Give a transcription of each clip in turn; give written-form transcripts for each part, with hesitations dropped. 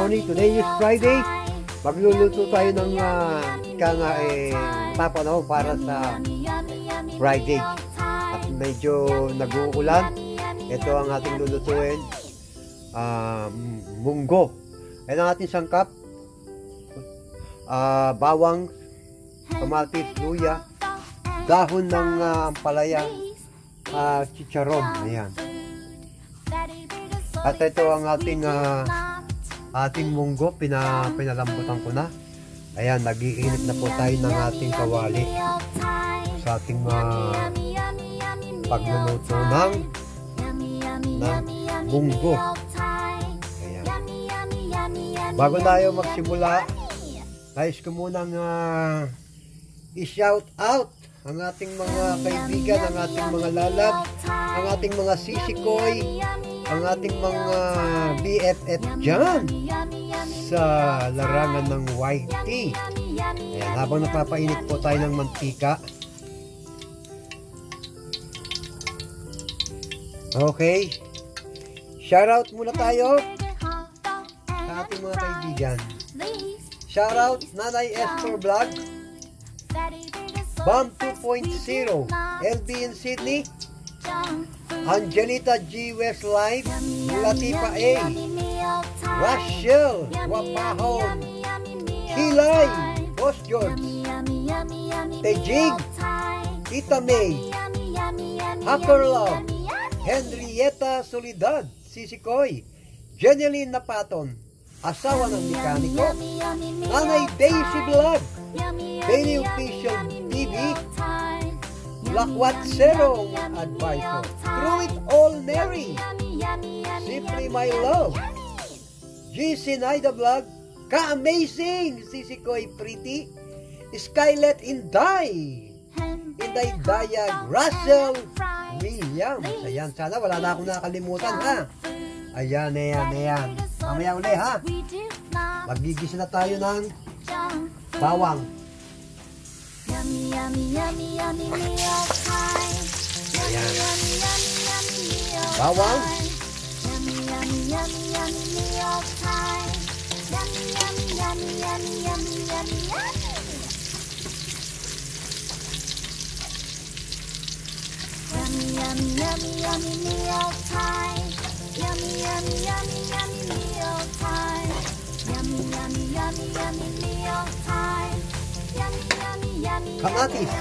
morning. Today is Friday. Magluluto tayo ng papanaw para sa Friday. At medyo nag-uulan. Ito ang ating lulutuin. Munggo. Ayan ang ating sangkap. Bawang, kamatis, luya, dahon ng ampalaya, chicharon. Ayan. At ito ang ating munggo, pinalambutan ko na. Ayan, nag-iinit na po tayo ng ating kawali sa ating pagluluto ng munggo. Ayan. Bago tayo magsimula, nais ko munang i-shout out ang ating mga kaibigan, ang ating mga lalab, ang ating mga sisikoy, ang ating mga BFF dyan sa larangan ng white tea. Ayan, habang napapainit po tayo ng mantika. Okay. Shoutout muna tayo sa ating mga kaibigan. Shoutout Nanay Esther Vlog, Bam 2.0, LB in Sydney, Angelita G. West Live, Latifa A, Rachel Wapahon, Kilay, Boss George, Tejig, Tita May, Hacker Love, Henrietta Solidad, Sisikoy, Jeneline Napaton, asawa ng mekaniko, Nanay Daisy Vlog, Daily Official TV, Lakwat Zero Advisor, Through It All Mary, Simply My Love, GC Naida Vlog, Ka-Amazing, Sisikoy Pretty, Skylet Inday, Inday Dayag, Russell Williams. Ayan, sana wala na akong nakalimutan, ha. Ayan. Mamaya uli, ha. Magigisa na tayo ng bawang. Ayan. Bawang. Kamatis.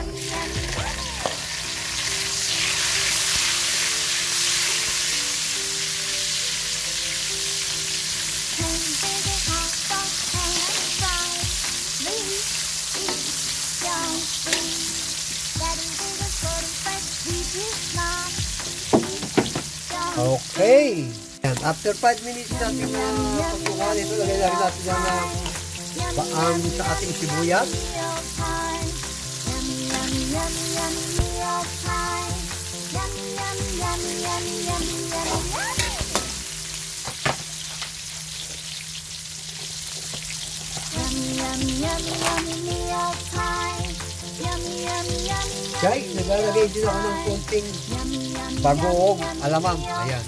Okay. And after 5 minutes natin pagkuhan ito, lagay na rin natin ang sa ating sibuyas. Guys, naglalagay din ako ng konting bagoong alamang. Ayan.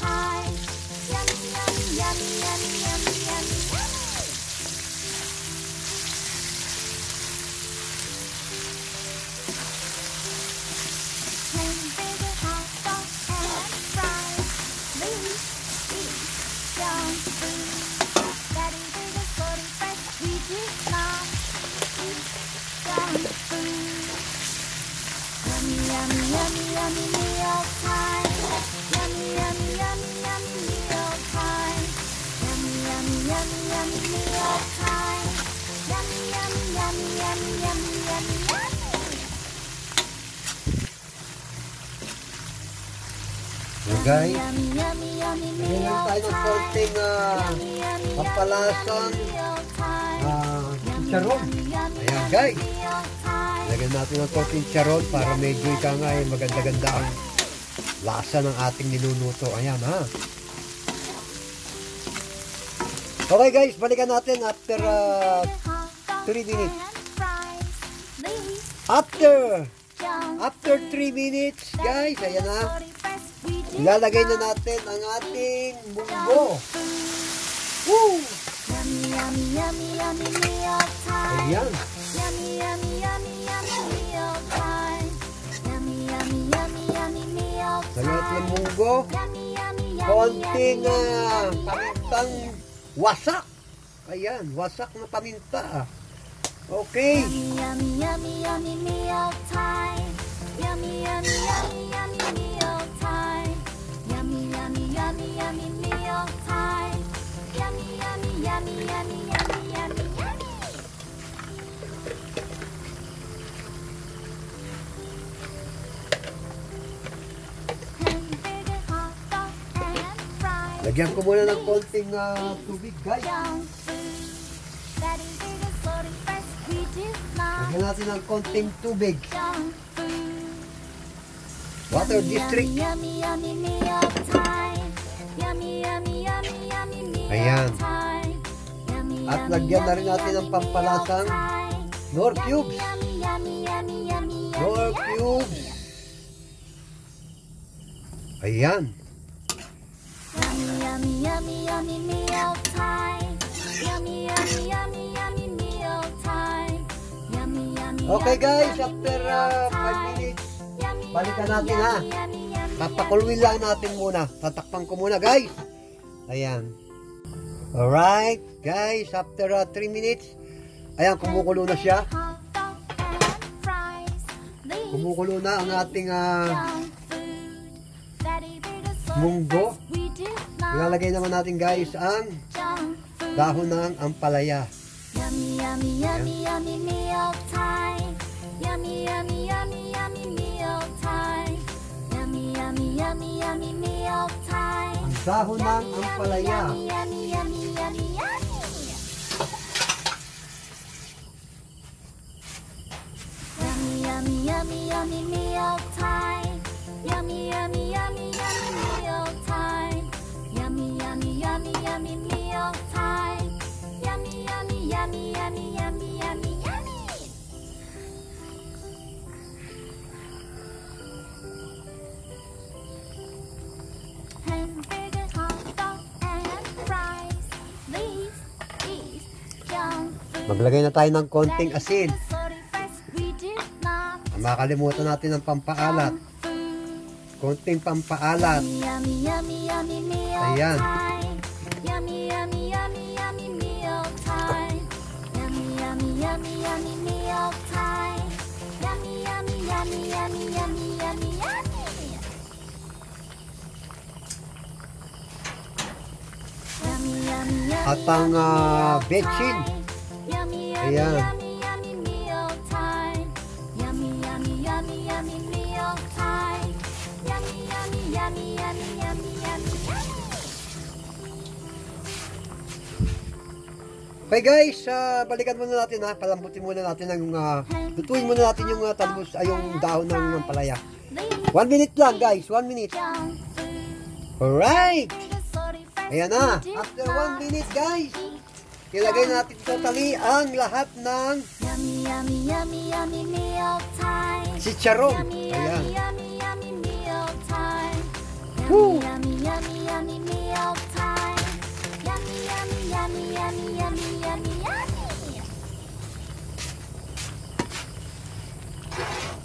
Guys, lagyan lang tayo ng konting pampalasang chicharon. Ayan guys, lagyan natin ng konting chicharon para medyo maganda-ganda ang lasa ng ating niluluto. Ayan, ha. Okay guys, balikan natin after 3 minutes. After 3 minutes guys, ayan na. Ilalagay na natin ang ating munggo. Woo! Ayan. Salat ng munggo. Konting pamintang wasak. Ayan, wasak na paminta. Okay. Lagyan ko muna ng konting tubig, guys. Lagyan natin ng konting tubig. Water District. Ayan. At lagyan na rin natin ng pampalasang Knorr Cubes. Knorr Cubes. Ayan. Okay guys, after 5 minutes, balikan natin ha. Papakulwin lang natin muna. Tatakpan ko muna guys. Ayan. Alright guys, after 3 minutes, ayan, kumukulo na siya. Kumukulo na ang ating munggo. Ilalagay naman natin guys ang dahon ng ampalaya. Ang dahon ng ampalaya. Maglagay na tayo ng konting asin. Makalimutan natin ng pampaalat. Konting pampaalat. Ayan. At ang betchin. Ayan. Okay guys, balikan muna natin ha. Palambutin muna natin ang lutuin muna natin yung talbos ay yung dahon ng palaya. 1 minute lang guys, 1 minute. Alright. Ayan na. After 1 minute guys, ilagay natin totally ang lahat ng chicharon. Ayan. Woo!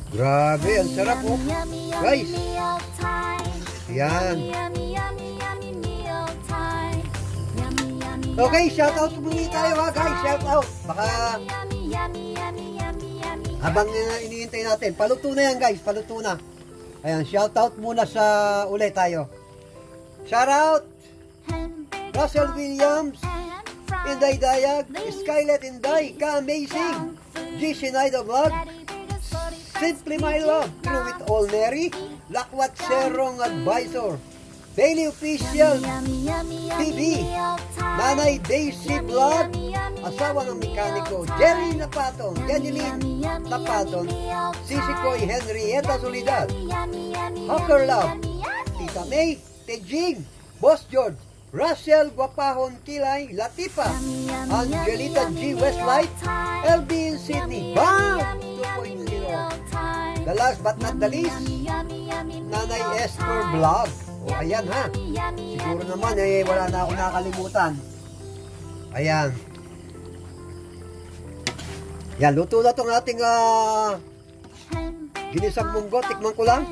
Grabe, ang sarap oh. Guys. Ayan. Okay, shoutout muli tayo ha guys. Shoutout. Baka habang iniintay natin. Paluto na yan guys. Paluto na. Ayan, shoutout muna sa ulit tayo. Shoutout Russell Williams, Inday Dayag, Skylet Inday, Ka-Amazing, G. Sinaido Vlog, Simply My Love, True With All Neri, Lakwat Serong Advisor, Daily Official TV, Nanay Daisy Vlog, Asawa ng Mekaniko, Jerry Napaton, Janilyn Napaton, Sisikoy Henrietta Solidad, Hawker Love, Tita May, Tejing, Boss George, Russell Guapahon Kilay, Latipa, Angelita G. Westlight, LB in Sydney, BAM 2.0. The last but not the least, Nanay Esther Vlog. O ayan ha, siguro naman wala na ako nakalimutan. Ayan. Yan, luto na itong ating ginisang munggo. Tikman ko lang.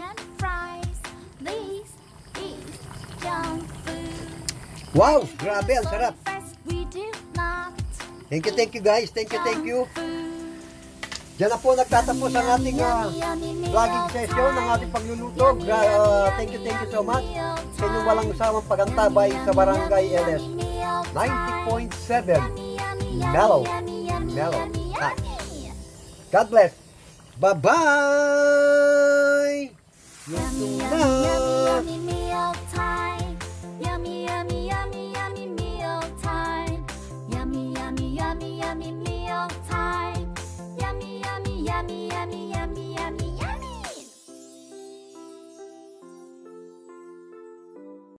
Wow, grabe, ang sarap. Thank you guys. Thank you. Diyan na po nagtatapos ang ating vlogging session, ang ating pagluluto. Thank you so much sa inyong walang usamang pagantabay sa Barangay LS 90.7 Mellow Touch. God bless. Bye-bye! Luto na!